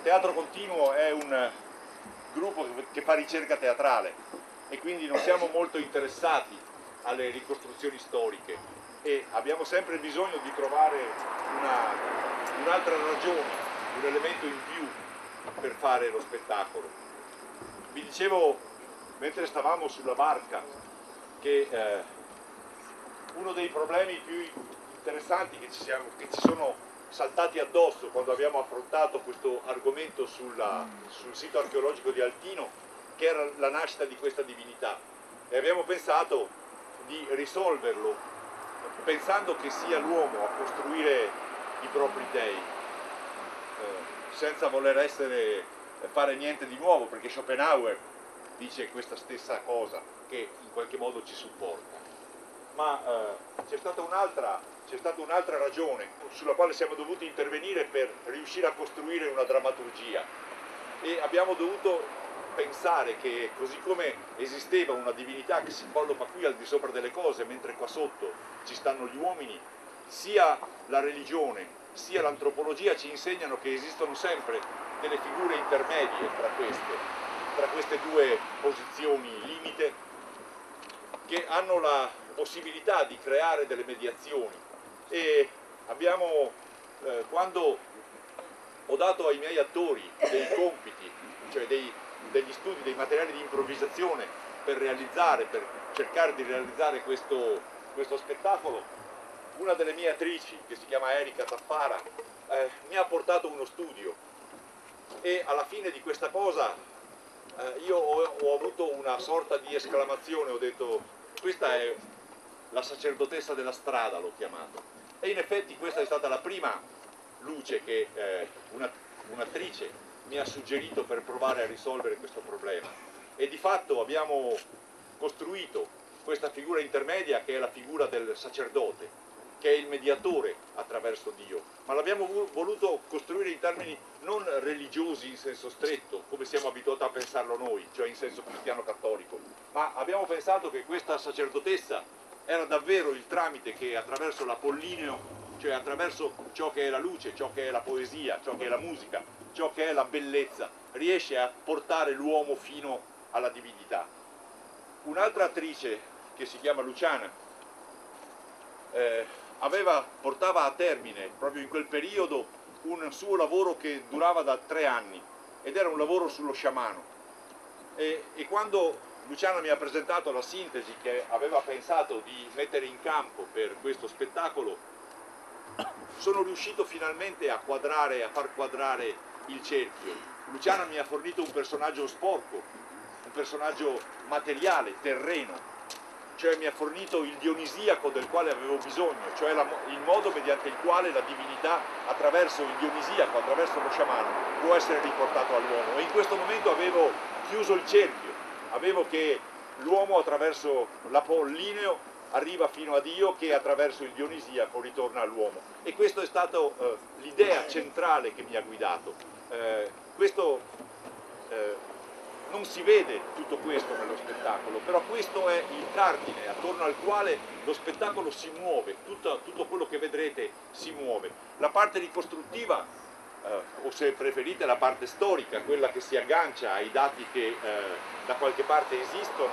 Teatro Continuo è un gruppo che fa ricerca teatrale e quindi non siamo molto interessati alle ricostruzioni storiche e abbiamo sempre bisogno di trovare un'altra ragione, un elemento in più per fare lo spettacolo. Vi dicevo, mentre stavamo sulla barca, che uno dei problemi più interessanti che ci sono saltati addosso quando abbiamo affrontato questo argomento sul sito archeologico di Altino, che era la nascita di questa divinità, e abbiamo pensato di risolverlo pensando che sia l'uomo a costruire i propri dei, senza voler fare niente di nuovo, perché Schopenhauer dice questa stessa cosa, che in qualche modo ci supporta. Ma c'è stata un'altra ragione sulla quale siamo dovuti intervenire per riuscire a costruire una drammaturgia, e abbiamo dovuto pensare che così come esisteva una divinità che si colloca qui al di sopra delle cose mentre qua sotto ci stanno gli uomini, sia la religione sia l'antropologia ci insegnano che esistono sempre delle figure intermedie tra queste due posizioni limite, che hanno la possibilità di creare delle mediazioni. E abbiamo, quando ho dato ai miei attori dei compiti, cioè degli studi, dei materiali di improvvisazione per cercare di realizzare questo spettacolo, una delle mie attrici, che si chiama Erika Taffara, mi ha portato uno studio, e alla fine di questa cosa io ho avuto una sorta di esclamazione, ho detto: questa è la sacerdotessa della strada, l'ho chiamato. E in effetti questa è stata la prima luce che un'attrice mi ha suggerito per provare a risolvere questo problema, e di fatto abbiamo costruito questa figura intermedia, che è la figura del sacerdote, che è il mediatore attraverso Dio, ma l'abbiamo voluto costruire in termini non religiosi in senso stretto, come siamo abituati a pensarlo noi, cioè in senso cristiano-cattolico, ma abbiamo pensato che questa sacerdotessa era davvero il tramite che attraverso l'Apollineo, cioè attraverso ciò che è la luce, ciò che è la poesia, ciò che è la musica, ciò che è la bellezza, riesce a portare l'uomo fino alla divinità. Un'altra attrice, che si chiama Luciana, portava a termine proprio in quel periodo un suo lavoro che durava da 3 anni, ed era un lavoro sullo sciamano, e quando Luciana mi ha presentato la sintesi che aveva pensato di mettere in campo per questo spettacolo, sono riuscito finalmente a far quadrare il cerchio. Luciana mi ha fornito un personaggio sporco, un personaggio materiale, terreno, cioè mi ha fornito il dionisiaco del quale avevo bisogno, cioè il modo mediante il quale la divinità, attraverso il dionisiaco, attraverso lo sciamano, può essere riportato all'uomo. E in questo momento avevo chiuso il cerchio, avevo che l'uomo attraverso l'Apollineo arriva fino a Dio, che attraverso il dionisiaco ritorna all'uomo. E questa è stata l'idea centrale che mi ha guidato. Non si vede tutto questo nello spettacolo, però questo è il cardine attorno al quale lo spettacolo si muove, tutto quello che vedrete si muove. La parte ricostruttiva, o se preferite la parte storica, quella che si aggancia ai dati che da qualche parte esistono,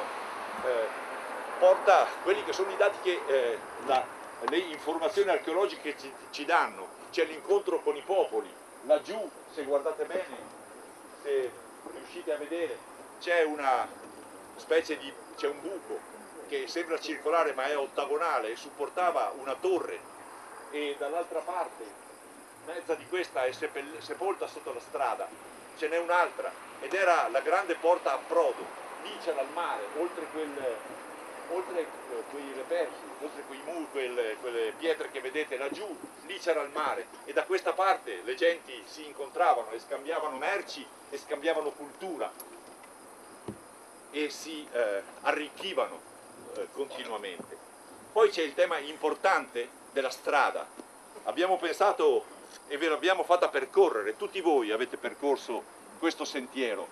porta quelli che sono i dati che le informazioni archeologiche ci danno. C'è l'incontro con i popoli, laggiù, se guardate bene, se riuscite a vedere, c'è c'è un buco che sembra circolare ma è ottagonale e supportava una torre, e dall'altra parte, mezza di questa è sepolta sotto la strada, ce n'è un'altra, ed era la grande porta a approdo. Lì c'era il mare, oltre quei reperti, oltre quei muri, quelle pietre che vedete laggiù, lì c'era il mare, e da questa parte le genti si incontravano e scambiavano merci e scambiavano cultura e si arricchivano continuamente. Poi c'è il tema importante della strada. Abbiamo pensato e ve l'abbiamo fatta percorrere, tutti voi avete percorso questo sentiero,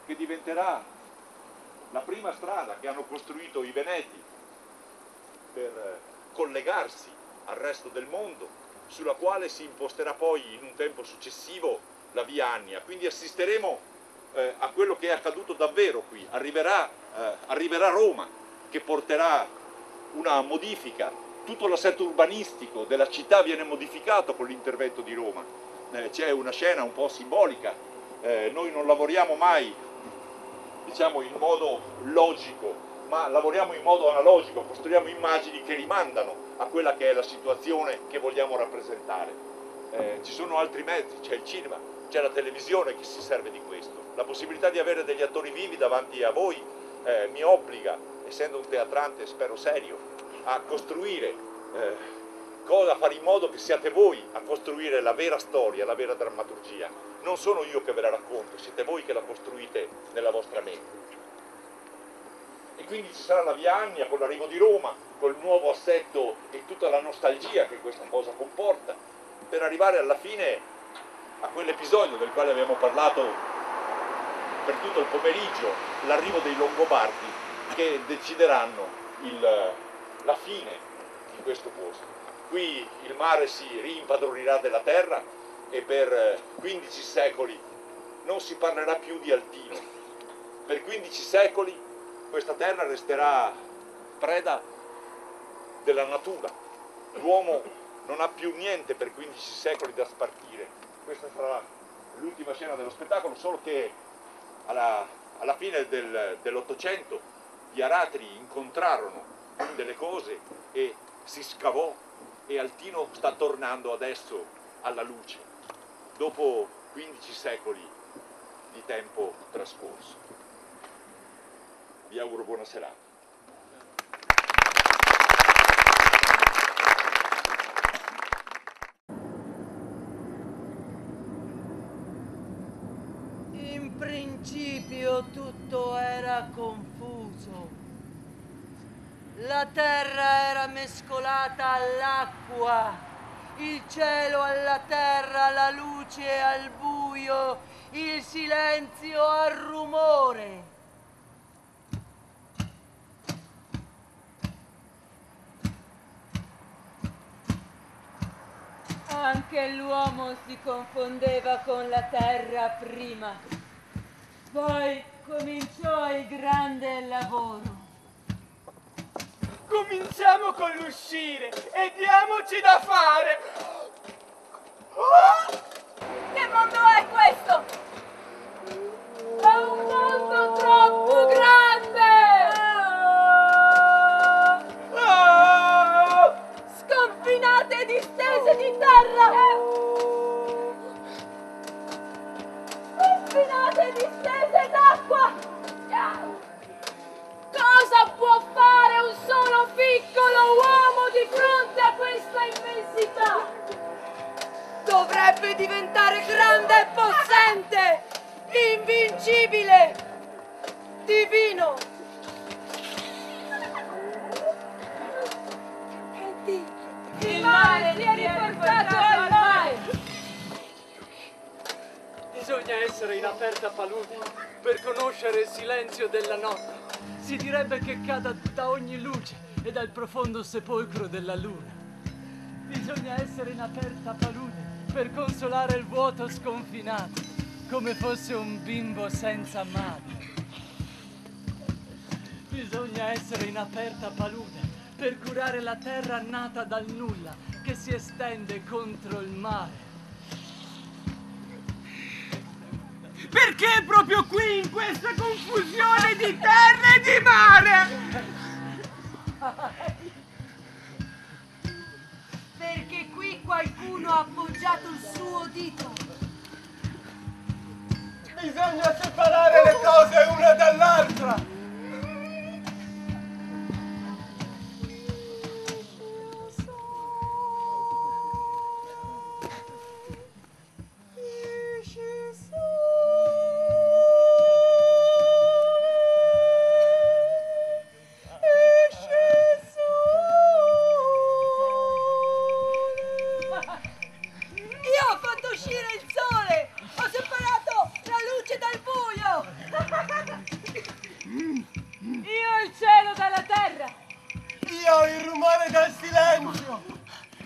che diventerà la prima strada che hanno costruito i Veneti per collegarsi al resto del mondo, sulla quale si imposterà poi in un tempo successivo la via Annia, quindi assisteremo a quello che è accaduto davvero qui. Arriverà Roma, che porterà una modifica, tutto l'assetto urbanistico della città viene modificato con l'intervento di Roma. C'è una scena un po' simbolica, noi non lavoriamo mai, diciamo, in modo logico, ma lavoriamo in modo analogico, costruiamo immagini che rimandano a quella che è la situazione che vogliamo rappresentare. Ci sono altri mezzi, c'è il cinema, c'è la televisione che si serve di questo. La possibilità di avere degli attori vivi davanti a voi mi obbliga, essendo un teatrante spero serio, a costruire, a fare in modo che siate voi a costruire la vera storia, la vera drammaturgia. Non sono io che ve la racconto, siete voi che la costruite nella vostra mente. E quindi ci sarà la via Annia con l'arrivo di Roma, col nuovo assetto e tutta la nostalgia che questa cosa comporta, per arrivare alla fine a quell'episodio del quale abbiamo parlato per tutto il pomeriggio, l'arrivo dei Longobardi, che decideranno la fine di questo posto. Qui il mare si riimpadronirà della terra e per 15 secoli non si parlerà più di Altino. Per 15 secoli questa terra resterà preda della natura. L'uomo non ha più niente per 15 secoli da spartire. Questa sarà l'ultima scena dello spettacolo, solo che alla fine dell'Ottocento gli aratri incontrarono delle cose e si scavò, e Altino sta tornando adesso alla luce, dopo 15 secoli di tempo trascorso. Vi auguro buona serata. In principio tutto era confuso. La terra era mescolata all'acqua, il cielo alla terra, la luce al buio, il silenzio al rumore. Anche l'uomo si confondeva con la terra prima, poi cominciò il grande lavoro. Cominciamo con l'uscire e diamoci da fare! Che mondo è questo? È un mondo troppo grande! Sconfinate distese di terra! Sconfinate distese d'acqua! Cosa può fare un solo piccolo uomo di fronte a questa immensità? Dovrebbe diventare grande e possente, invincibile, divino. Il mare si è riportato al mare! Bisogna essere in aperta palude per conoscere il silenzio della notte. Si direbbe che cada da ogni luce e dal profondo sepolcro della luna. Bisogna essere in aperta palude per consolare il vuoto sconfinato, come fosse un bimbo senza madre. Bisogna essere in aperta palude per curare la terra nata dal nulla, che si estende contro il mare. Perché proprio qui, in questa confusione di terra e di mare? Perché qui qualcuno ha appoggiato il suo dito. Bisogna separare le cose una dall'altra.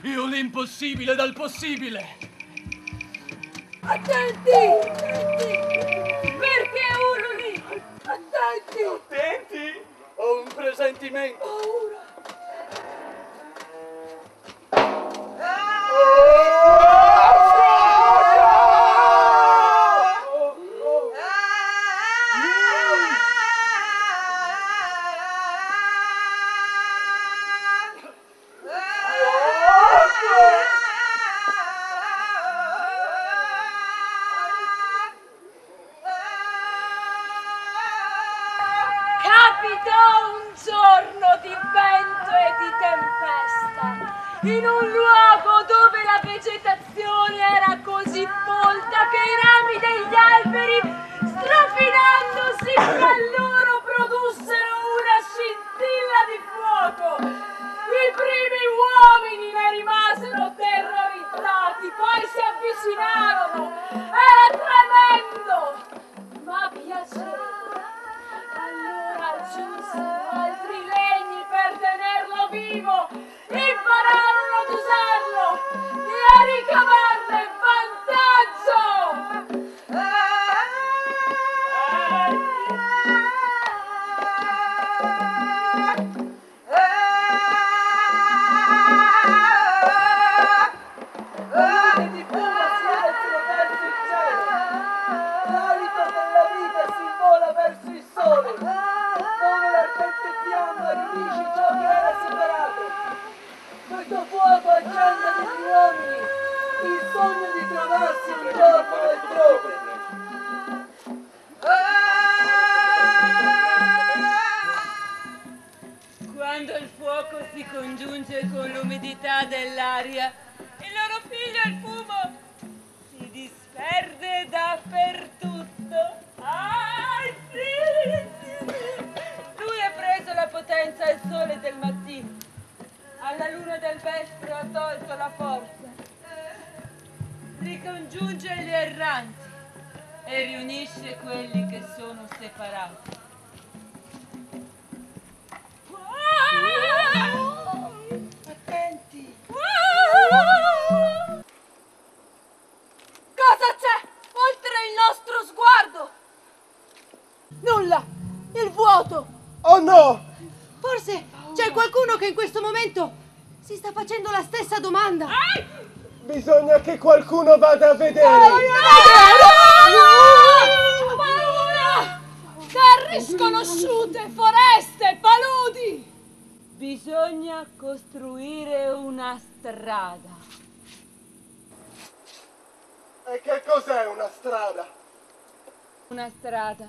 Io l'impossibile dal possibile. Attenti! Attenti! Perché ululi? Attenti! Attenti! Ho un presentimento. Paura! Capitò un giorno di vento e di tempesta, in un luogo dove la vegetazione era così folta che i rami degli alberi, strofinandosi fra loro, produssero una scintilla di fuoco. I primi uomini ne rimasero terrorizzati, poi si avvicinarono. Era tremendo, ma piacevole. Allora aggiunsero altri legni per tenerlo vivo, impararono ad usarlo e a ricavarne vantaggio. Nuvole di fumo si alzano verso il cielo, l'alito della vita si vola verso il sole, dove l'ardente fiamma riunisce ciò che era separato. Questo fuoco accende negli uomini il sogno di trovarsi un giorno altrove. Quando il fuoco si congiunge con l'umidità dell'aria, il loro figlio il fumo si disperde dappertutto. Ah, sì! Lui ha preso la potenza al sole del mattino, alla luna del vespro ha tolto la forza. Ricongiunge gli erranti e riunisce quelli che sono separati. Attenti! Cosa c'è oltre il nostro sguardo? Nulla! Il vuoto! Oh no! Forse c'è qualcuno che in questo momento si sta facendo la stessa domanda. Bisogna che qualcuno vada a vedere! Paura! Terre sconosciute, foreste, paludi! Bisogna costruire una strada. E che cos'è una strada? Una strada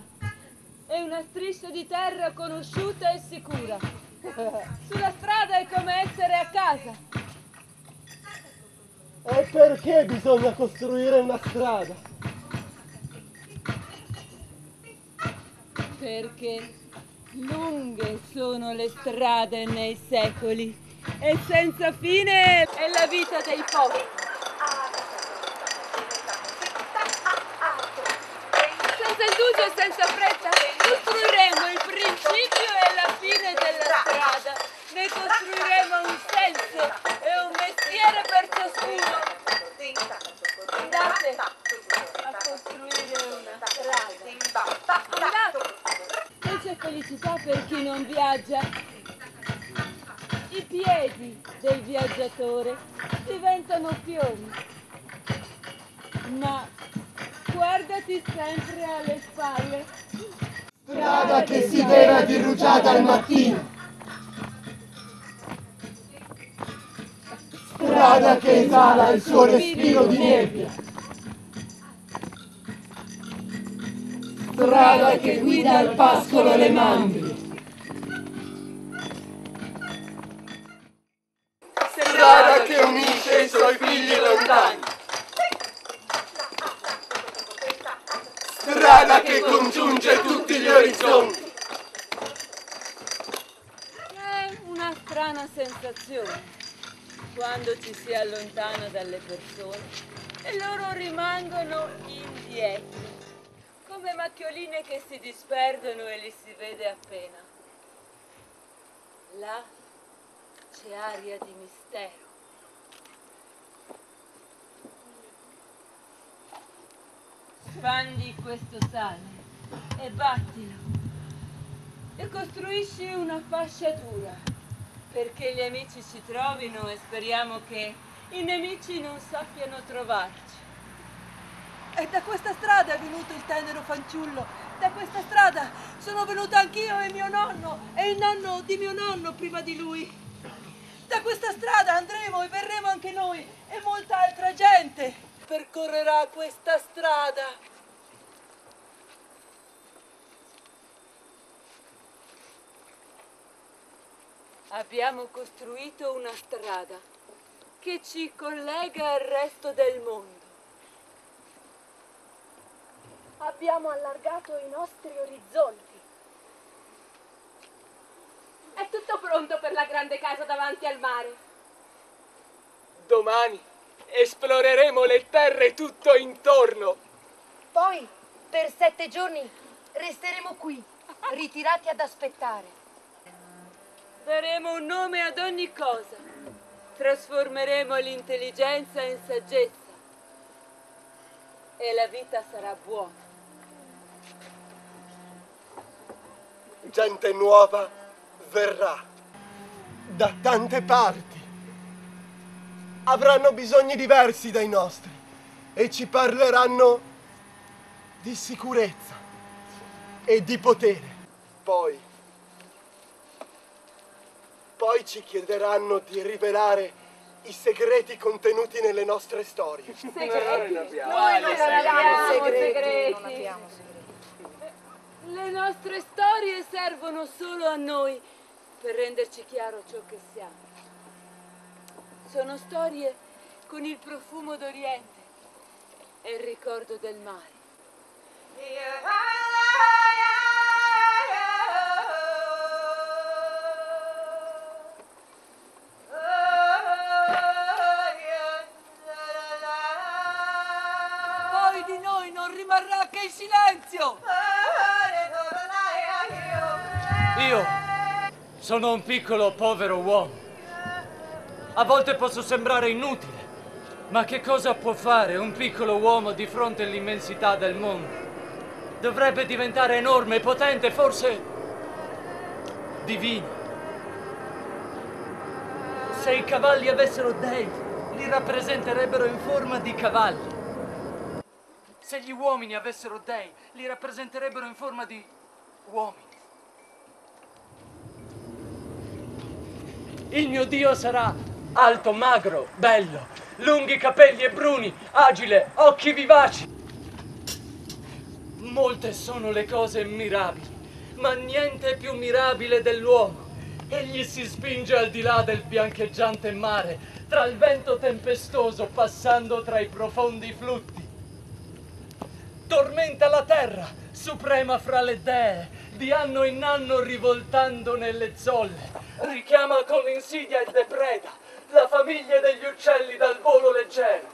è una striscia di terra conosciuta e sicura. Sulla strada è come essere a casa. E perché bisogna costruire una strada? Perché lunghe sono le strade nei secoli e senza fine è la vita dei popoli. Senza indugio e senza fretta costruiremo il principio e la fine della strada. Ne costruiremo un senso e un mestiere per ciascuno. Andate a costruire una strada. Andate. Non c'è felicità per chi non viaggia. I piedi del viaggiatore diventano fiori. Ma guardati sempre alle spalle. Strada che si vera di rugiada al mattino. Strada che esala il suo respiro di nebbia. Strada che guida al pascolo le mandrie. Strada che unisce i suoi figli lontani. Strada che congiunge tutti gli orizzonti. È una strana sensazione quando ci si allontana dalle persone e loro rimangono indietro, come macchioline che si disperdono e li si vede appena. Là c'è aria di mistero. spandi questo sale e battilo e costruisci una fasciatura perché gli amici ci trovino e speriamo che i nemici non sappiano trovarci. E da questa strada è venuto il tenero fanciullo. Da questa strada sono venuta anch'io e mio nonno e il nonno di mio nonno prima di lui. Da questa strada andremo e verremo anche noi e molta altra gente percorrerà questa strada. Abbiamo costruito una strada che ci collega al resto del mondo. Abbiamo allargato i nostri orizzonti. È tutto pronto per la grande casa davanti al mare. Domani esploreremo le terre tutto intorno. Poi, per 7 giorni, resteremo qui, ritirati ad aspettare. Daremo un nome ad ogni cosa. Trasformeremo l'intelligenza in saggezza. E la vita sarà buona. Gente nuova verrà da tante parti. Avranno bisogni diversi dai nostri e ci parleranno di sicurezza e di potere. Poi ci chiederanno di rivelare i segreti contenuti nelle nostre storie. Segreti? Noi non abbiamo segreti. Non abbiamo segreti. Le nostre storie servono solo a noi per renderci chiaro ciò che siamo. Sono storie con il profumo d'Oriente e il ricordo del mare. Poi di noi non rimarrà che il silenzio. Io sono un piccolo povero uomo. A volte posso sembrare inutile, ma che cosa può fare un piccolo uomo di fronte all'immensità del mondo? Dovrebbe diventare enorme, potente, forse divino. Se i cavalli avessero dei, li rappresenterebbero in forma di cavalli. Se gli uomini avessero dei, li rappresenterebbero in forma di uomini. Il mio Dio sarà alto, magro, bello, lunghi capelli e bruni, agile, occhi vivaci. Molte sono le cose mirabili, ma niente è più mirabile dell'uomo. Egli si spinge al di là del biancheggiante mare, tra il vento tempestoso passando tra i profondi flutti. Tormenta la terra, suprema fra le dee, di anno in anno rivoltando nelle zolle. Richiama con insidia e depreda la famiglia degli uccelli dal volo leggero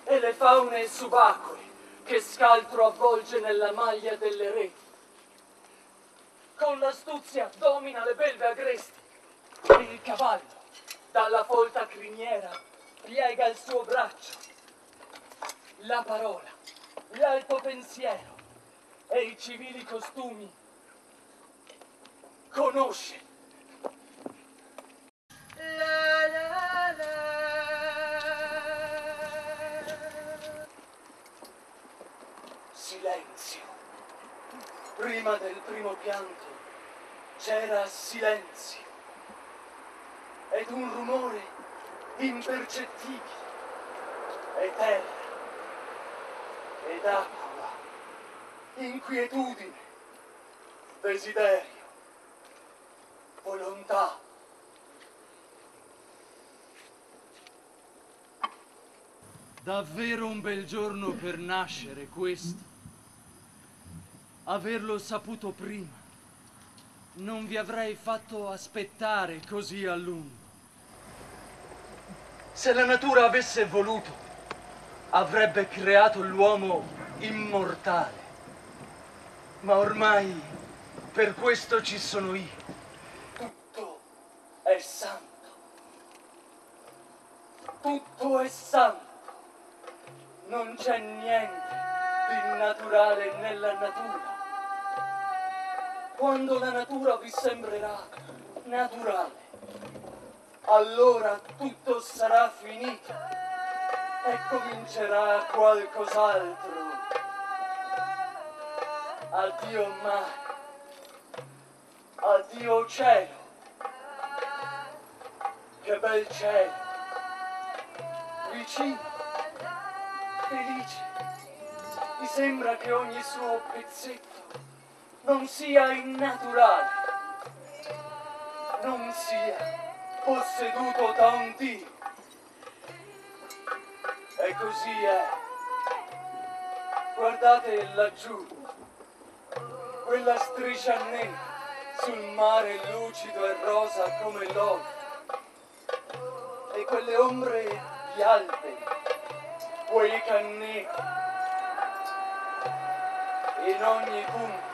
e le faune subacquee che scaltro avvolge nella maglia delle reti. Con l'astuzia domina le belve agresti e il cavallo dalla folta criniera piega il suo braccio. La parola, l'alto pensiero e i civili costumi conosce. Silenzio. Prima del primo pianto c'era silenzio ed un rumore impercettibile e terra ed acqua, inquietudine, desiderio, volontà. Davvero un bel giorno per nascere questo. Averlo saputo prima, non vi avrei fatto aspettare così a lungo. Se la natura avesse voluto, avrebbe creato l'uomo immortale. Ma ormai per questo ci sono io. Tutto è santo. Tutto è santo. Non c'è niente d'innaturale nella natura. Quando la natura vi sembrerà naturale, allora tutto sarà finito e comincerà qualcos'altro. Addio mare, addio cielo, che bel cielo, vicino, felice. Mi sembra che ogni suo pezzetto non sia innaturale, non sia posseduto da un Dio. E così è. Guardate laggiù, quella striscia nera sul mare lucido e rosa come l'olio, e quelle ombre di alberi, quei canneti. In ogni punto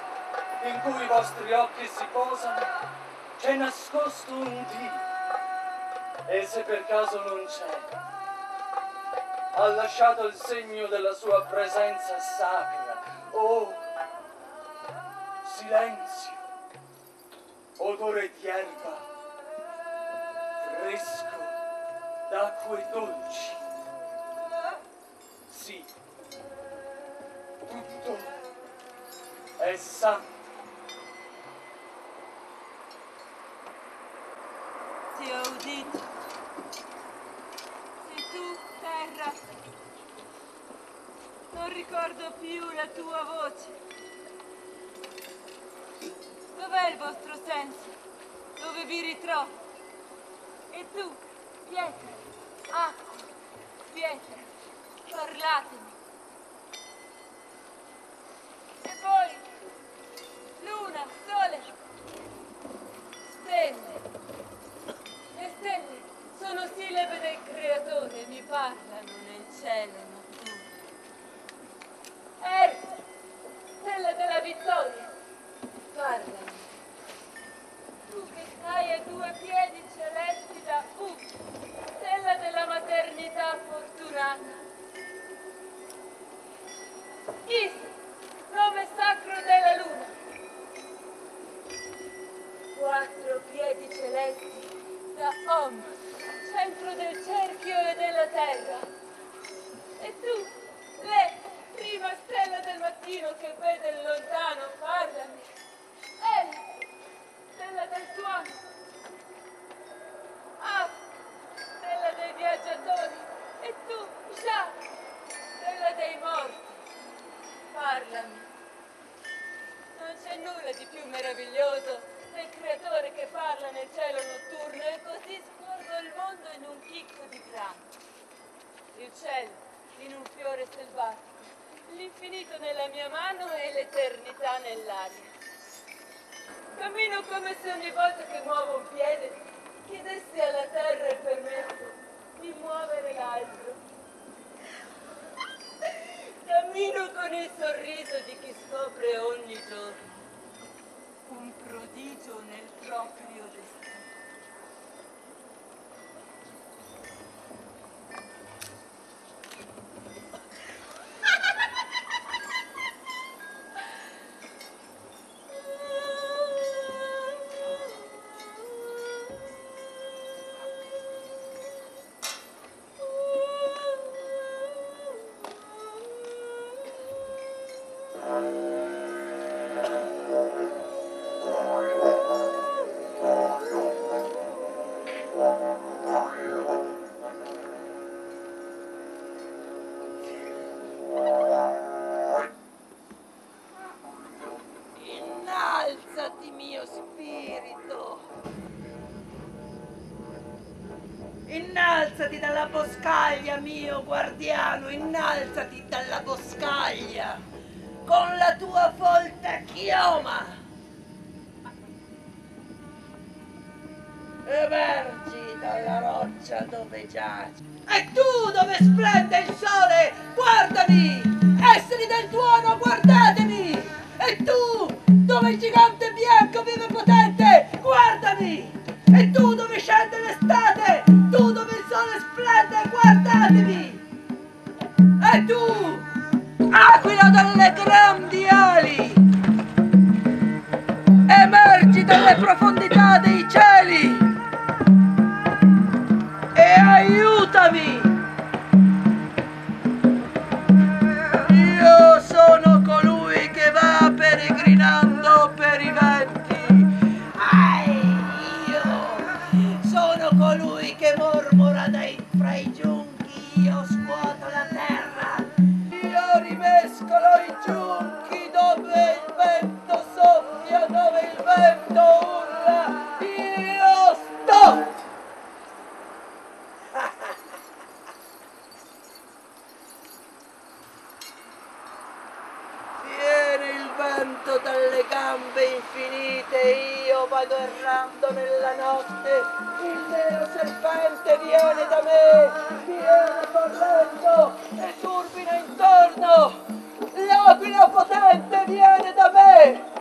in cui i vostri occhi si posano c'è nascosto un Dio, e se per caso non c'è, ha lasciato il segno della sua presenza sacra. Oh, silenzio, odore di erba, fresco d'acque dolci. Sì, tutto è santo. Ti ho udito. Sei tu, terra. Non ricordo più la tua voce. Dov'è il vostro senso? Dove vi ritrovo? E tu, pietra, acqua, pietra, parlatemi. E poi, luna, sole, stelle. Le stelle sono sillabe del creatore, mi parlano nel cielo notturno. Erba, stella della vittoria, parlami. Tu che stai a 2 piedi celesti da stella della maternità fortunata. Is, nome sacro della luna. 4 piedi celesti da Om, centro del cerchio e della terra. E tu, le, prima stella del mattino che vede lontano, parlami. Stella del tuono. Ah, stella dei viaggiatori. E tu, Sha, stella dei morti. Parlami. Non c'è nulla di più meraviglioso del creatore che parla nel cielo notturno, e così scorgo il mondo in un chicco di grano. Il cielo in un fiore selvatico, l'infinito nella mia mano e l'eternità nell'aria. Cammino come se ogni volta che muovo un piede chiedessi alla terra il permesso di muovere l'altro. Cammino con il sorriso di chi scopre ogni giorno un prodigio nel proprio destino. Innalzati, mio spirito. Innalzati dalla boscaglia, mio guardiano, innalzati dalla boscaglia con la tua folta chioma. Emergi dalla roccia dove giaci. E tu, dove splende il sole, guardami! Esseri del tuono, guardatemi! E tu, dove il gigante bianco vive potente, guardami! E tu, dove scende l'estate, tu, dove il sole splende, guardatemi! E tu, aquila dal trunchi dove il vento soffia, dove il vento urla, io sto! Viene il vento dalle gambe infinite, io vado errando nella notte, il nero serpente viene da me, viene correndo e turbina intorno, l'aquila potente viene da me.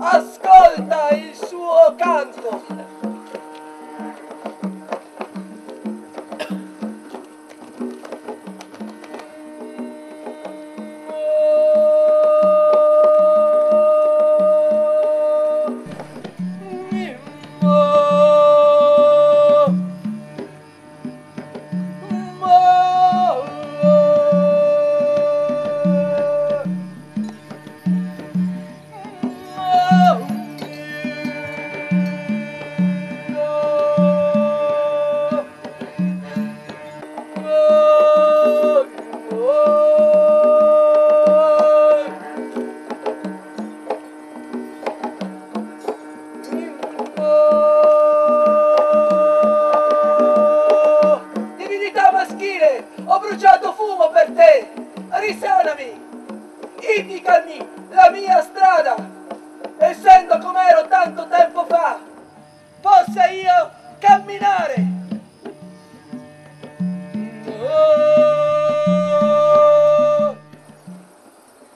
Ascolta il suo canto. Ho bruciato fumo per te! Risanami! Indicami la mia strada! Essendo com'ero tanto tempo fa, possa io camminare!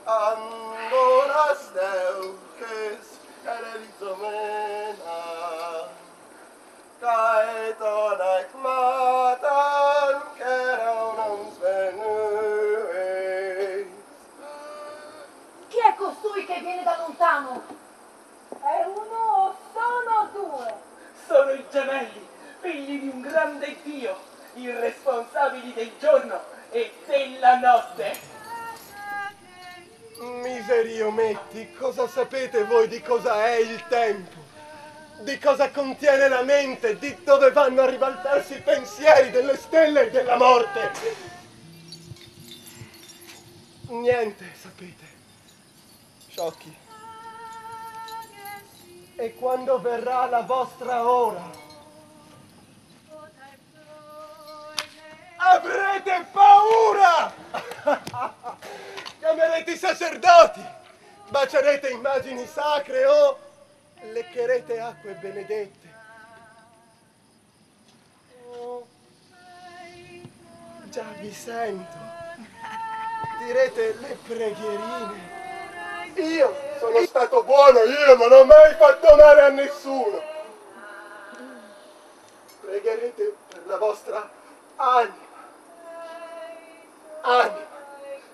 Ancora steu che scarelizomena caetona ekmatan Chi è costui che viene da lontano? È uno o sono due? Sono i gemelli, figli di un grande Dio, irresponsabili del giorno e della notte. Miserio metti, cosa sapete voi di cosa è il tempo? Di cosa contiene la mente? Di dove vanno a ribaltarsi i pensieri delle stelle e della morte? Niente, sapete. Sciocchi. E quando verrà la vostra ora, avrete paura! Chiamerete i sacerdoti, bacerete immagini sacre o leccherete acque benedette. Oh, già vi sento. Direte le preghierine. Io sono stato buono, io non ho mai fatto male a nessuno. Pregherete per la vostra anima. Anima.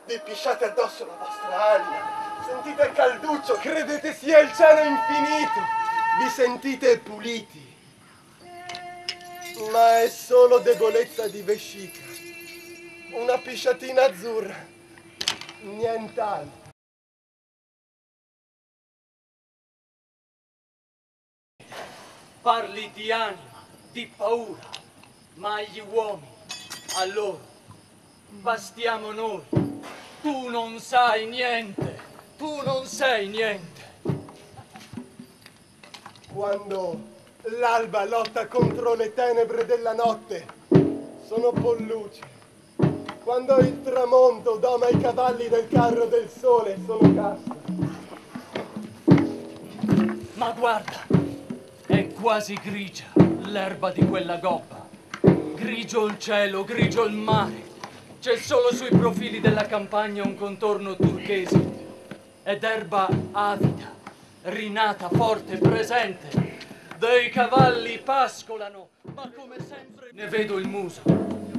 Vi pisciate addosso la vostra anima. Sentite il calduccio, credete sia il cielo infinito. Vi sentite puliti. Ma è solo debolezza di vescica. Una pisciatina azzurra. Nient'altro. Parli di anima, di paura, ma agli uomini, a loro, bastiamo noi. Tu non sai niente, tu non sei niente. Quando l'alba lotta contro le tenebre della notte, sono polluce. Quando il tramonto doma i cavalli del carro del sole, sono cassa. Ma guarda, è quasi grigia l'erba di quella gobba. Grigio il cielo, grigio il mare. C'è solo sui profili della campagna un contorno turchese. Ed erba avida, rinata, forte, presente. Dei cavalli pascolano, ma come sempre ne vedo il muso,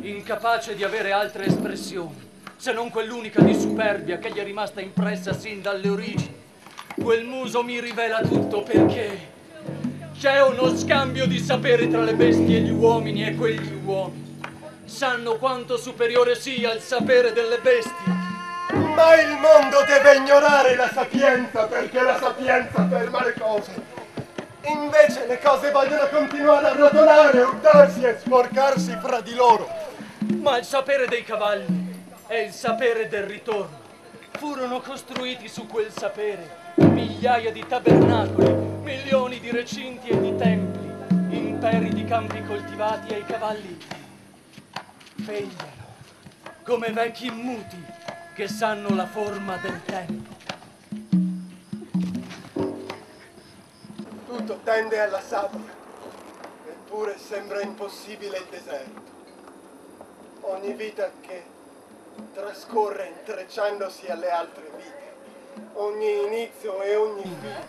incapace di avere altre espressioni, se non quell'unica di superbia che gli è rimasta impressa sin dalle origini. Quel muso mi rivela tutto perché c'è uno scambio di sapere tra le bestie e gli uomini, e quegli uomini sanno quanto superiore sia il sapere delle bestie. Ma il mondo deve ignorare la sapienza, perché la sapienza ferma le cose. Invece le cose vogliono continuare a rotolare, urtarsi e sporcarsi fra di loro. Ma il sapere dei cavalli e il sapere del ritorno furono costruiti su quel sapere migliaia di tabernacoli, milioni di recinti e di templi, imperi di campi coltivati, e i cavalli vegliano come vecchi immuti che sanno la forma del tempo. Tutto tende alla sabbia, eppure sembra impossibile il deserto. Ogni vita che trascorre intrecciandosi alle altre vite, ogni inizio e ogni fine,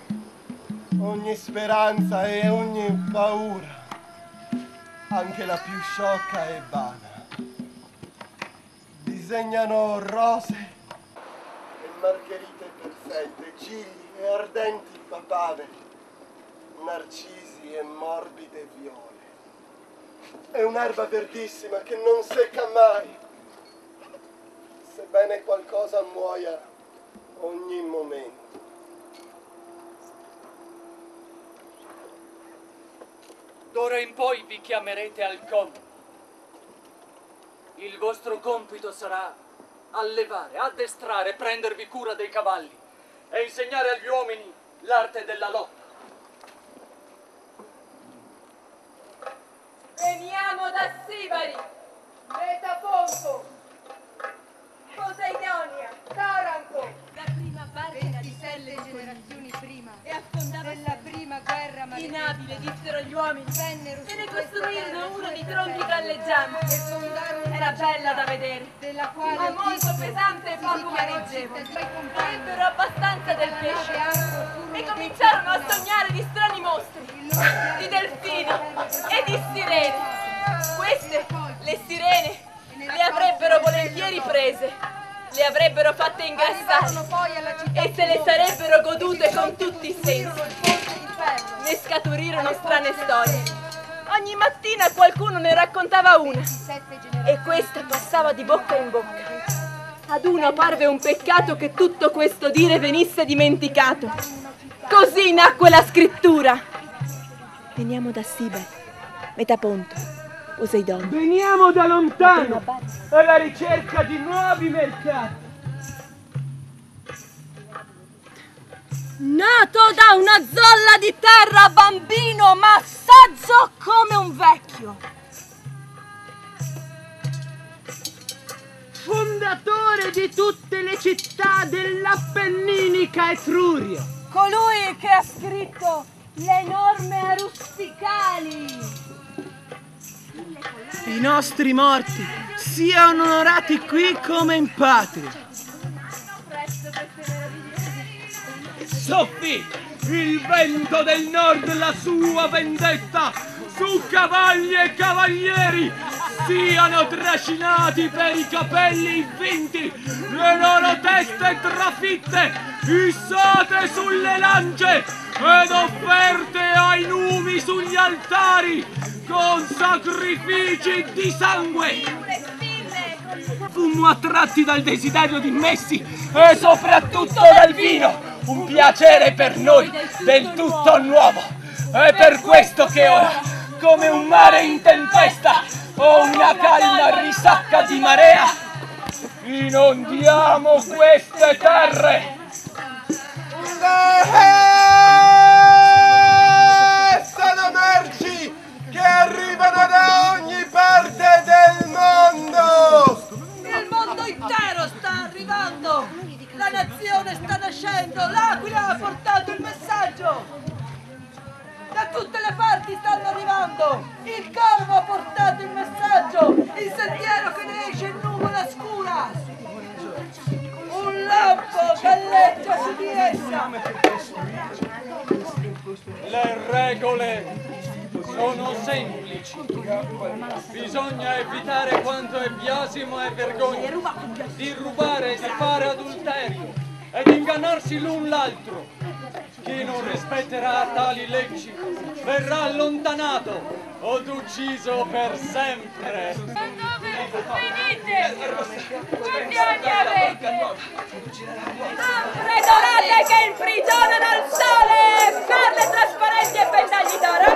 ogni speranza e ogni paura, anche la più sciocca e vana, disegnano rose e margherite perfette, gigli e ardenti papaveri, narcisi e morbide viole. È un'erba verdissima che non secca mai, sebbene qualcosa muoia ogni momento. D'ora in poi vi chiamerete al comando. Il vostro compito sarà allevare, addestrare, prendervi cura dei cavalli e insegnare agli uomini l'arte della lotta. Veniamo da Sibari, Metaponto, Poseidonia, Taranto. La prima barca di 7 generazioni prima E affondava della prima guerra inabile, dissero gli uomini. vennero Se ne su questa costruirono terra uno di due tronchi fratelli galleggianti. e fondarono Era bella da vedere, della quale ma molto Tito pesante e si poco dichiarò maneggevole. cittadino e compagno. Ebbero abbastanza del Nave pesce Anco furono e cominciarono a detti sognare di strani mostri, il loro piano di delfini e di sirene. Queste, le sirene, le avrebbero volentieri prese, le avrebbero fatte ingrassare arrivarono poi alla città e se le sarebbero godute con tutti i sensi. costruirono il ponte di ferro. Ne scaturirono strane storie. Ogni mattina qualcuno ne raccontava una 7 generazioni e questa passava di bocca in bocca. Ad uno parve un peccato che tutto questo dire venisse dimenticato. Così nacque la scrittura. Veniamo da Siber, Metaponto, Poseidone. Veniamo da lontano alla ricerca di nuovi mercati. Nato da una zolla di terra, bambino, ma saggio come un vecchio. Fondatore di tutte le città dell'Appenninica Etruria. Colui che ha scritto le norme rusticali. I nostri morti siano onorati qui come in patria. Soffì il vento del nord la sua vendetta su cavalli e cavalieri, siano trascinati per i capelli invinti, le loro teste trafitte, issate sulle lance ed offerte ai numi sugli altari con sacrifici di sangue. Fummo attratti dal desiderio di messi e soprattutto dal vino, un piacere per noi del tutto nuovo. È per questo che ora, come un mare in tempesta o una calma risacca di marea, inondiamo queste terre. Sono merci che arrivano da ogni parte del mondo! Il mondo intero sta arrivando! La nazione sta nascendo! L'Aquila ha portato il messaggio! Da tutte le parti stanno arrivando! Il corvo ha portato il messaggio! Il sentiero che ne esce in nuvola scura! Un lampo galleggia su di essa! Le regole sono semplici. Bisogna evitare quanto è biasimo e vergogna di rubare, di fare adulterio e di ingannarsi l'un l'altro. Chi non rispetterà tali leggi verrà allontanato o ucciso per sempre. Ma dove venite? Quanti anni avete? Predolate che imprigionano al sole, perle trasparenti e pendagli d'oro,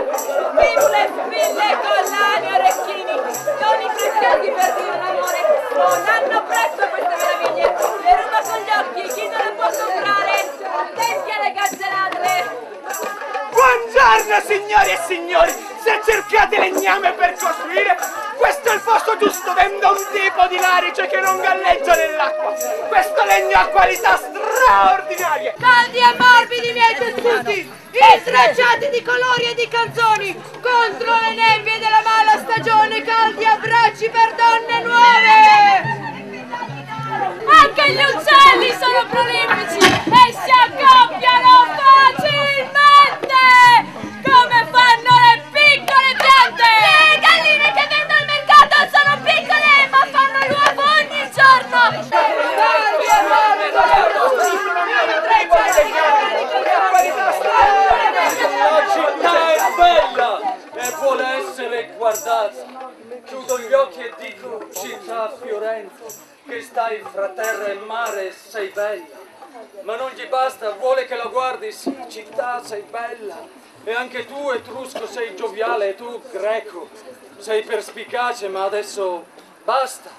pillole, spille, collane, orecchini, doni preziosi per dire Buongiorno signori e signori, se cercate legname per costruire, questo è il posto giusto, vendo un tipo di larice che non galleggia nell'acqua. Questo legno ha qualità straordinarie. Caldi e morbidi miei tessuti, intrecciati di colori e di canzoni, contro le nebbie della mala stagione, caldi abbracci per donne nuove. Anche gli uccelli sono prolifici e si accoppiano facilmente, come fanno le piccole piante. Le galline che vendo al mercato sono piccole, ma fanno l'uovo ogni giorno. La città è bella e vuole essere guardata. Chiudo gli occhi e dico, città Fiorenza, che stai fra terra e mare, sei bella. Ma non gli basta, vuole che la guardi, sì, città, sei bella. E anche tu, etrusco, sei gioviale, e tu, greco, sei perspicace, ma adesso basta.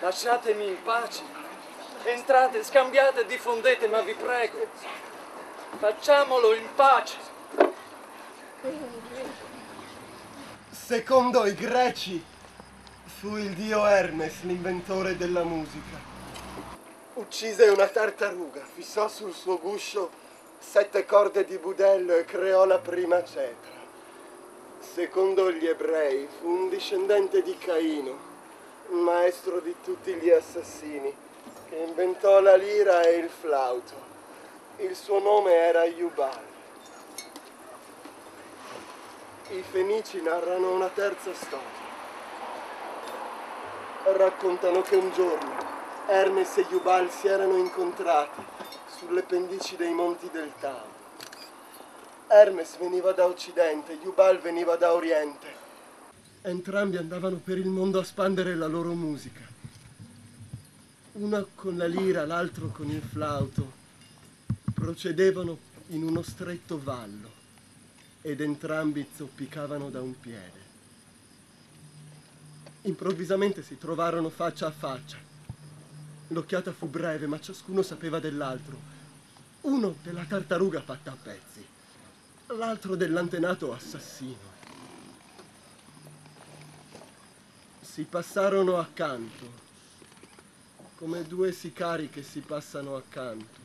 Lasciatemi in pace. Entrate, scambiate, diffondete, ma vi prego, facciamolo in pace. Secondo i greci, fu il dio Hermes l'inventore della musica. Uccise una tartaruga, fissò sul suo guscio 7 corde di budello e creò la prima cetra. Secondo gli ebrei, fu un discendente di Caino, un maestro di tutti gli assassini, che inventò la lira e il flauto. Il suo nome era Jubal. I Fenici narrano una terza storia. Raccontano che un giorno Hermes e Jubal si erano incontrati sulle pendici dei monti del Tao. Hermes veniva da occidente, Jubal veniva da oriente. Entrambi andavano per il mondo a spandere la loro musica. Uno con la lira, l'altro con il flauto. Procedevano in uno stretto vallo ed entrambi zoppicavano da un piede. Improvvisamente si trovarono faccia a faccia. L'occhiata fu breve, ma ciascuno sapeva dell'altro. Uno della tartaruga fatta a pezzi, l'altro dell'antenato assassino. Si passarono accanto, come 2 sicari che si passano accanto,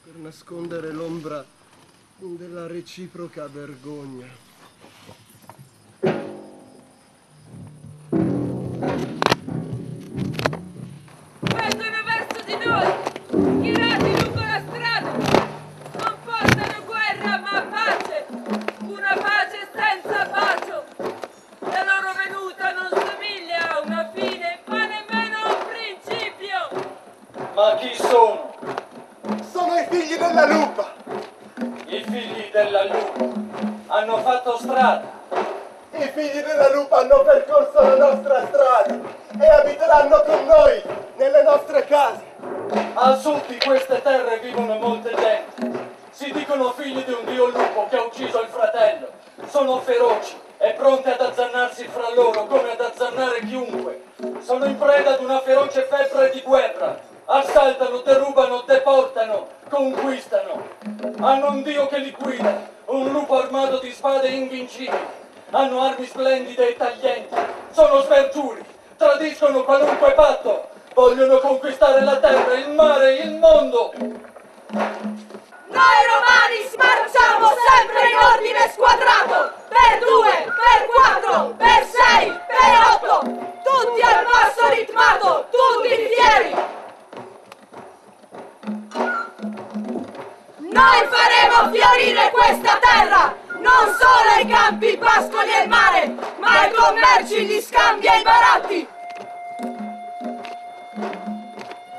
per nascondere l'ombra della reciproca vergogna. Vengono verso di noi, schierati lungo la strada. Non portano guerra, ma pace. Una pace senza bacio. La loro venuta non somiglia a una fine, ma nemmeno a un principio. Ma chi sono? Sono i figli della lupa! I figli della lupa hanno fatto strada. I figli della lupa hanno percorso la nostra strada e abiteranno con noi nelle nostre case. Al sud di queste terre vivono molte gente. Si dicono figli di un dio lupo che ha ucciso il fratello. Sono feroci e pronti ad azzannarsi fra loro come ad azzannare chiunque. Sono in preda ad una feroce febbre di guerra. Assaltano, derubano, deportano, conquistano. Hanno un dio che li guida, un lupo armato di spade invincibili. Hanno armi splendide e taglienti. Sono spergiuri, tradiscono qualunque patto. Vogliono conquistare la terra, il mare, il mondo. Noi romani marciamo sempre in ordine squadrato, per 2, per 4, per 6, per 8, tutti al passo ritmato, tutti fieri. Noi faremo fiorire questa terra, non solo i campi, i pascoli e il mare, ma i commerci, gli scambi e i baratti.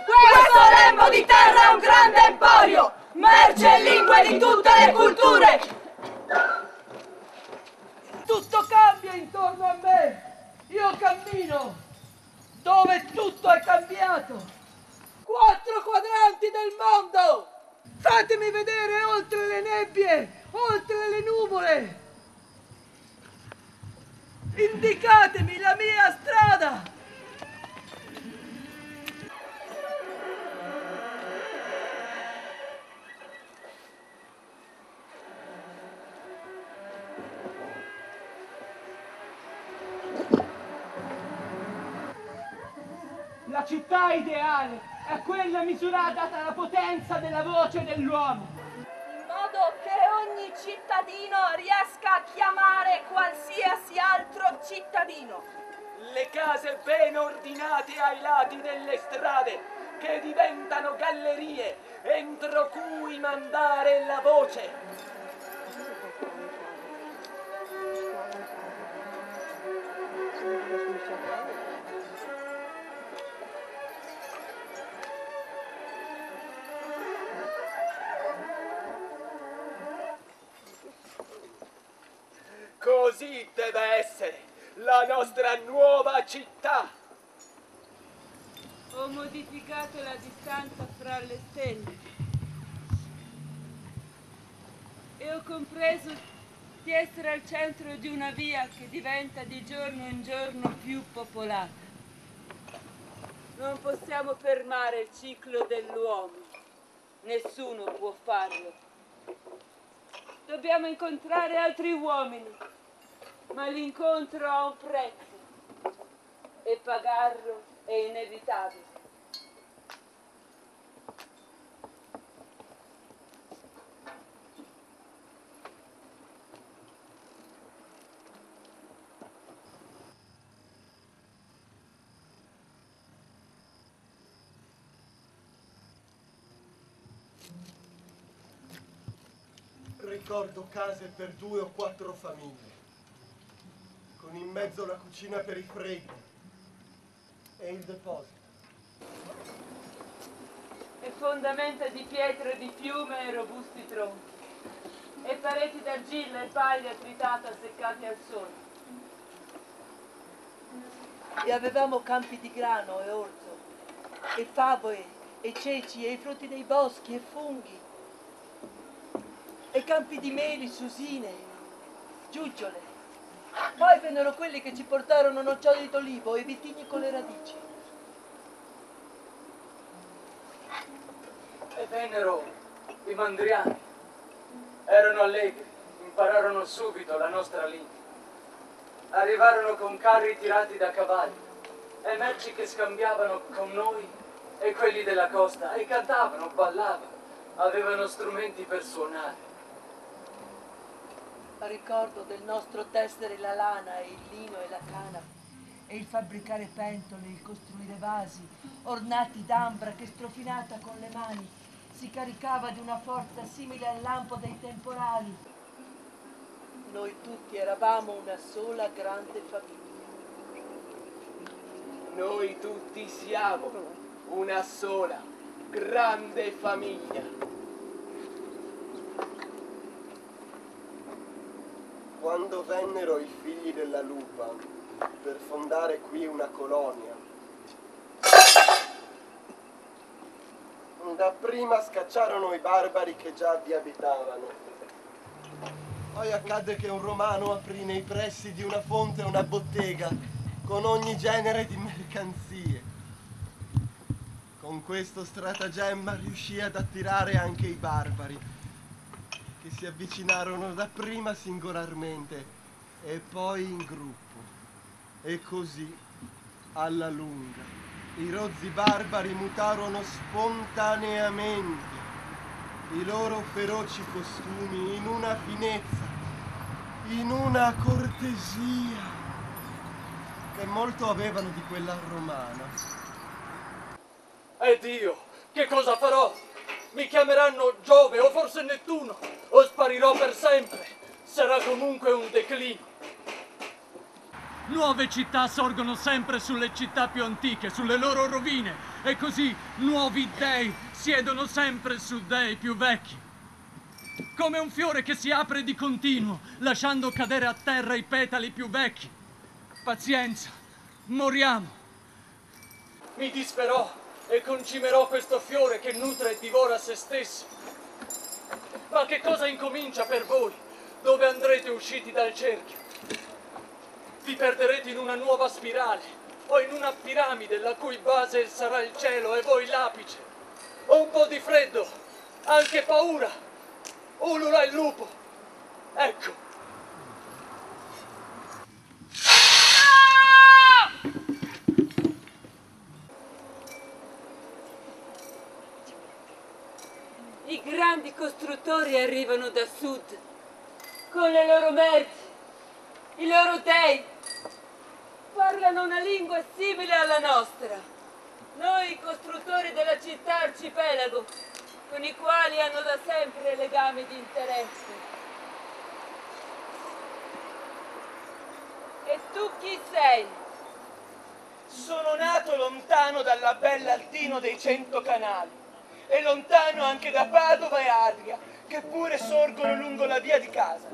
Questo lembo di terra è un grande emporio, merce e lingue di tutte le culture. Tutto cambia intorno a me, io cammino dove tutto è cambiato. 4 quadranti del mondo. Fatemi vedere oltre le nebbie, oltre le nuvole. Indicatemi la mia strada. La città ideale è quella misurata dalla potenza della voce dell'uomo. In modo che ogni cittadino riesca a chiamare qualsiasi altro cittadino. Le case ben ordinate ai lati delle strade che diventano gallerie entro cui mandare la voce. Così deve essere la nostra nuova città. Ho modificato la distanza fra le stelle e ho compreso di essere al centro di una via che diventa di giorno in giorno più popolata. Non possiamo fermare il ciclo dell'uomo, nessuno può farlo. Dobbiamo incontrare altri uomini, ma l'incontro ha un prezzo e pagarlo è inevitabile. Ricordo case per 2 o 4 famiglie, con in mezzo la cucina per i freddi e il deposito. E fondamenta di pietre di fiume e robusti tronchi, e pareti d'argilla e paglia tritata seccati al sole. E avevamo campi di grano e orzo, e favole, e ceci, e i frutti dei boschi, e funghi, e campi di meli, susine, giuggiole. Poi vennero quelli che ci portarono noccioli d'olivo e vitigni con le radici. E vennero i mandriani. Erano allegri, impararono subito la nostra lingua. Arrivarono con carri tirati da cavalli e merci che scambiavano con noi e quelli della costa e cantavano, ballavano, avevano strumenti per suonare. Ricordo del nostro tessere la lana e il lino e la canapa, e il fabbricare pentole, il costruire vasi, ornati d'ambra che strofinata con le mani si caricava di una forza simile al lampo dei temporali. Noi tutti eravamo una sola grande famiglia. Noi tutti siamo una sola grande famiglia. Quando vennero i figli della lupa per fondare qui una colonia, dapprima scacciarono i barbari che già vi abitavano. Poi accadde che un romano aprì nei pressi di una fonte una bottega con ogni genere di mercanzie. Con questo stratagemma riuscì ad attirare anche i barbari, che si avvicinarono dapprima singolarmente e poi in gruppo. E così, alla lunga, i rozzi barbari mutarono spontaneamente i loro feroci costumi in una finezza, in una cortesia, che molto avevano di quella romana. Ed io, che cosa farò? Mi chiameranno Giove o forse Nettuno, o sparirò per sempre. Sarà comunque un declino. Nuove città sorgono sempre sulle città più antiche, sulle loro rovine, e così nuovi dei siedono sempre su dei più vecchi. Come un fiore che si apre di continuo, lasciando cadere a terra i petali più vecchi. Pazienza, moriamo. Mi disferò e concimerò questo fiore che nutre e divora se stesso. Ma che cosa incomincia per voi, dove andrete usciti dal cerchio? Vi perderete in una nuova spirale, o in una piramide la cui base sarà il cielo e voi l'apice. Ho un po' di freddo, anche paura. Ulula il lupo. Ecco. I grandi costruttori arrivano da sud, con le loro merci, i loro dei. Parlano una lingua simile alla nostra. Noi, costruttori della città arcipelago, con i quali hanno da sempre legami di interesse. E tu chi sei? Sono nato lontano dalla bella Altino dei 100 canali e lontano anche da Padova e Adria, che pure sorgono lungo la via di casa.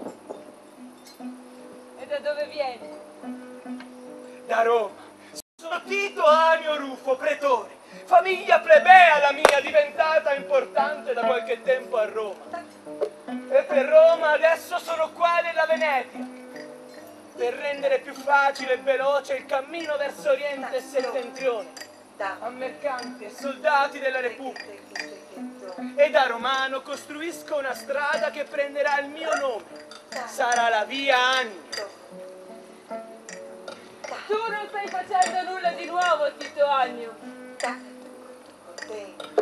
E da dove vieni? Da Roma. Sono Tito Anio Rufo, pretore. Famiglia plebea la mia, diventata importante da qualche tempo a Roma. E per Roma adesso sono qua nella Venezia, per rendere più facile e veloce il cammino verso Oriente e Settentrione, a mercanti e soldati della Repubblica. E da romano costruisco una strada che prenderà il mio nome. Sarà la via Annio. Tu non stai facendo nulla di nuovo, Tito Annio.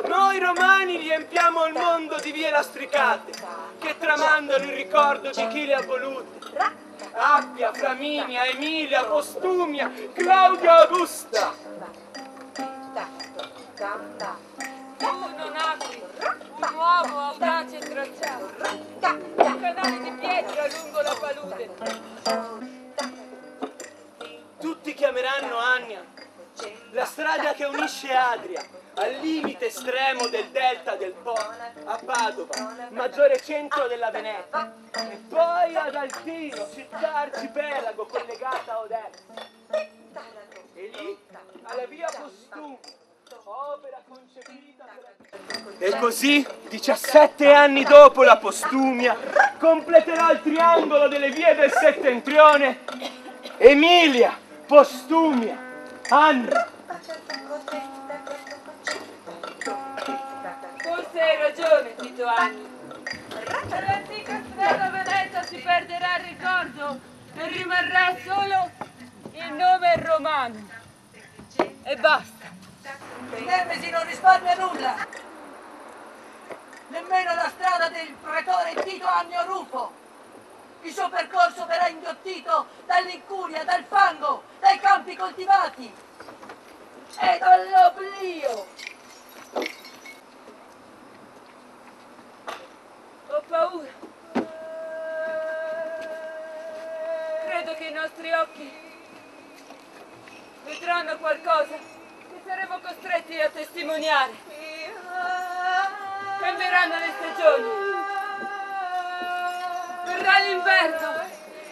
Noi romani riempiamo il mondo di vie lastricate che tramandano il ricordo di chi le ha volute. Appia, Flaminia, Emilia, Postumia, Claudia Augusta. Tu non apri un nuovo audace tracciato, un canale di pietra lungo la palude. Tutti chiameranno Annia la strada che unisce Adria al limite estremo del delta del Po a Padova, maggiore centro della Venezia, e poi ad Altino, città arcipelago collegata a Odessa. E lì alla via Postumia, opera concepita per... E così, 17 anni dopo la Postumia, completerà il triangolo delle vie del Settentrione Emilia, Postumia, Annia. Forse hai ragione, Tito Annio. L'antica strada Venezia si perderà il ricordo e rimarrà solo il nome romano. E basta. Nemesi non risparmia nulla. Nemmeno la strada del pretore Tito Annio Rufo. Il suo percorso verrà inghiottito dall'incuria, dal fango, dai campi coltivati e dall'oblio. Ho paura. Credo che i nostri occhi vedranno qualcosa che saremo costretti a testimoniare. Cambieranno le stagioni. Verrà l'inverno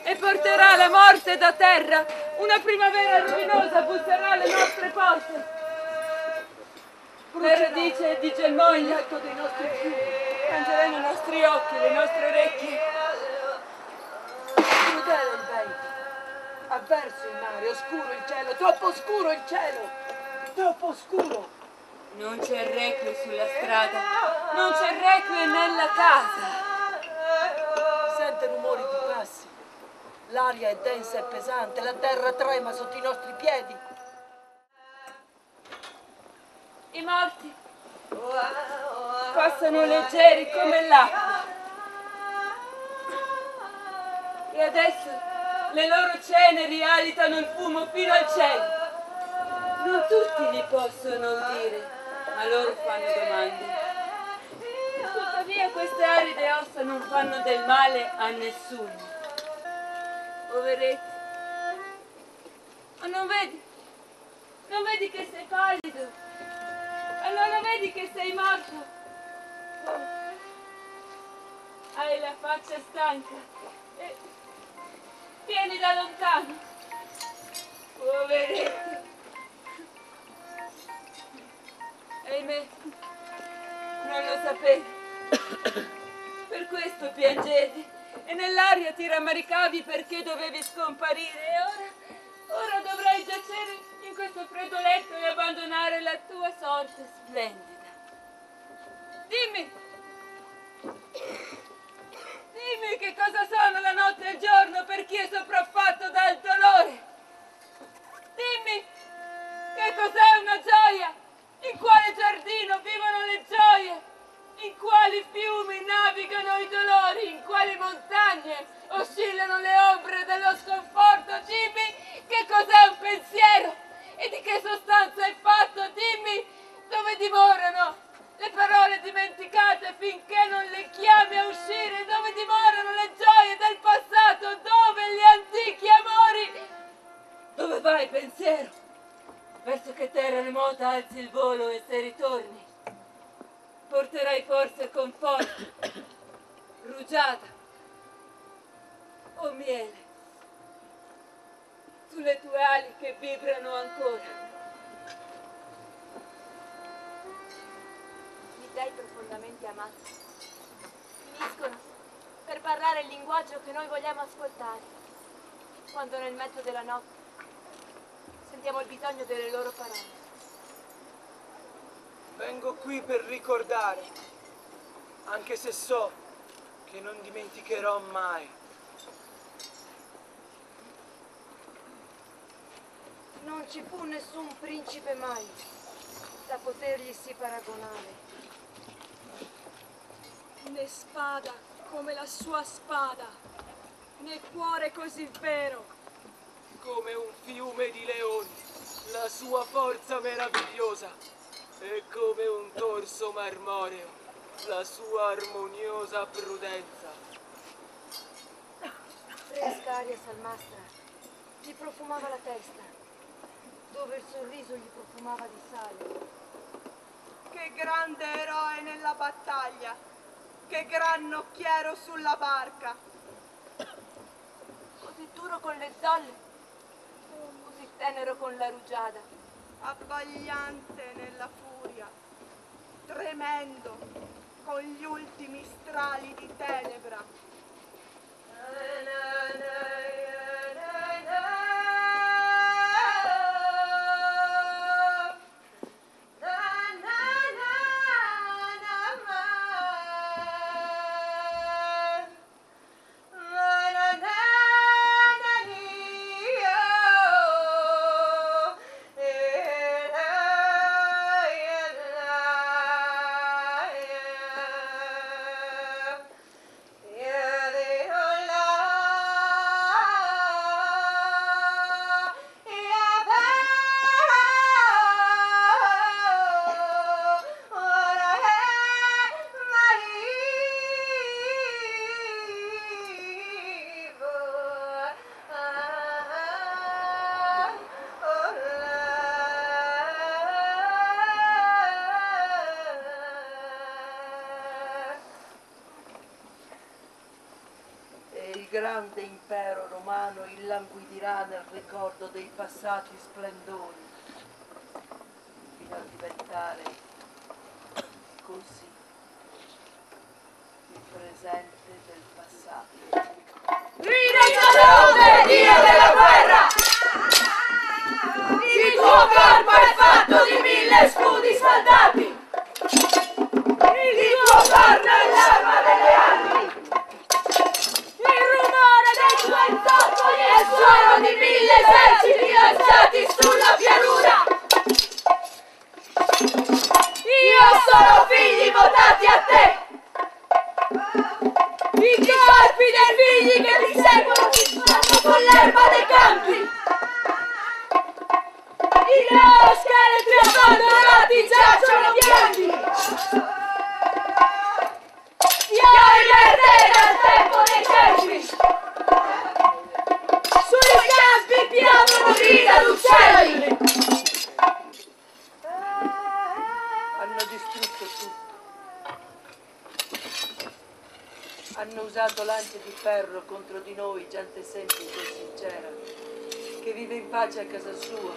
e porterà la morte da terra. Una primavera luminosa busserà alle nostre porte. Le radici di germoglia dei nostri fiumi mangeranno i nostri occhi, le nostre orecchie. Crudele il vento, avverso il mare, oscuro il cielo, troppo oscuro il cielo, troppo oscuro. Non c'è requie sulla strada, non c'è requie nella casa. Sente rumori di passi, l'aria è densa e pesante, la terra trema sotto i nostri piedi. I morti passano leggeri come l'acqua. E adesso le loro ceneri alitano il fumo fino al cielo. Non tutti li possono udire, ma loro fanno domande. Tuttavia queste aride ossa non fanno del male a nessuno. Poveretti. Ma non vedi? Non vedi che sei pallido? Allora vedi che sei morto. Hai la faccia stanca e vieni da lontano. Poveretto. Ahimè, non lo sapevi. Per questo piangevi e nell'aria ti rammaricavi perché dovevi scomparire e ora dovrai giacere in questo freddo letto e abbandonare la tua sorte splendida. Dimmi che cosa sono la notte e il giorno per chi è sopraffatto dal dolore. Dimmi che cos'è una gioia, in quale giardino vivono le gioie, in quali fiumi terra remota alzi il volo e se ritorni, porterai forse conforto, rugiada o miele sulle tue ali che vibrano ancora. Gli dei profondamente amati finiscono per parlare il linguaggio che noi vogliamo ascoltare, quando nel mezzo della notte sentiamo il bisogno delle loro parole. Vengo qui per ricordare, anche se so che non dimenticherò mai. Non ci fu nessun principe mai da poterglisi paragonare. Né spada come la sua spada, né cuore così vero. Come un fiume di leoni, la sua forza meravigliosa, e come un torso marmoreo, la sua armoniosa prudenza. Fresca aria salmastra gli profumava la testa, dove il sorriso gli profumava di sale. Che grande eroe nella battaglia, che gran nocchiero sulla barca. Così duro con le zolle, così tenero con la rugiada. Abbagliante nella furia, tremendo con gli ultimi strali di tenebra. Il grande impero romano illanguidirà nel ricordo dei passati splendori, fino a diventare così il presente del passato. Ride Dio della guerra! Il tuo corpo è fatto di 1000 scudi saldati! Il tuo corno è l'arma delle armi! Il rumore dei tuoi zoccoli è il suono di 1000 eserciti lanciati sulla pianura! Io sono figli votati a te! I corpi dei figli che ti seguono ti sfanno con l'erba dei campi! I loro scheletri abbandonati giacciono bianchi! Fiori verde dal tempo dei tempi! Sui campi piangono grida d'uccelli! Hanno distrutto tutto. Hanno usato lance di ferro contro di noi, gente semplice e sincera, che vive in pace a casa sua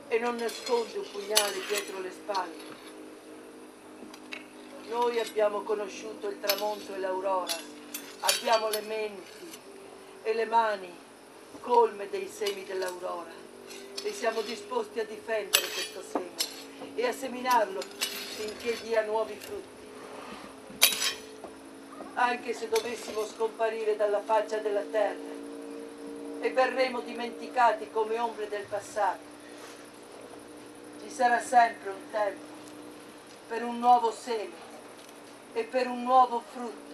e non nasconde un pugnale dietro le spalle. Noi abbiamo conosciuto il tramonto e l'aurora, abbiamo le menti e le mani colme dei semi dell'aurora e siamo disposti a difendere questo seme e a seminarlo finché dia nuovi frutti. Anche se dovessimo scomparire dalla faccia della terra e verremo dimenticati come ombre del passato, ci sarà sempre un tempo per un nuovo seme e per un nuovo frutto.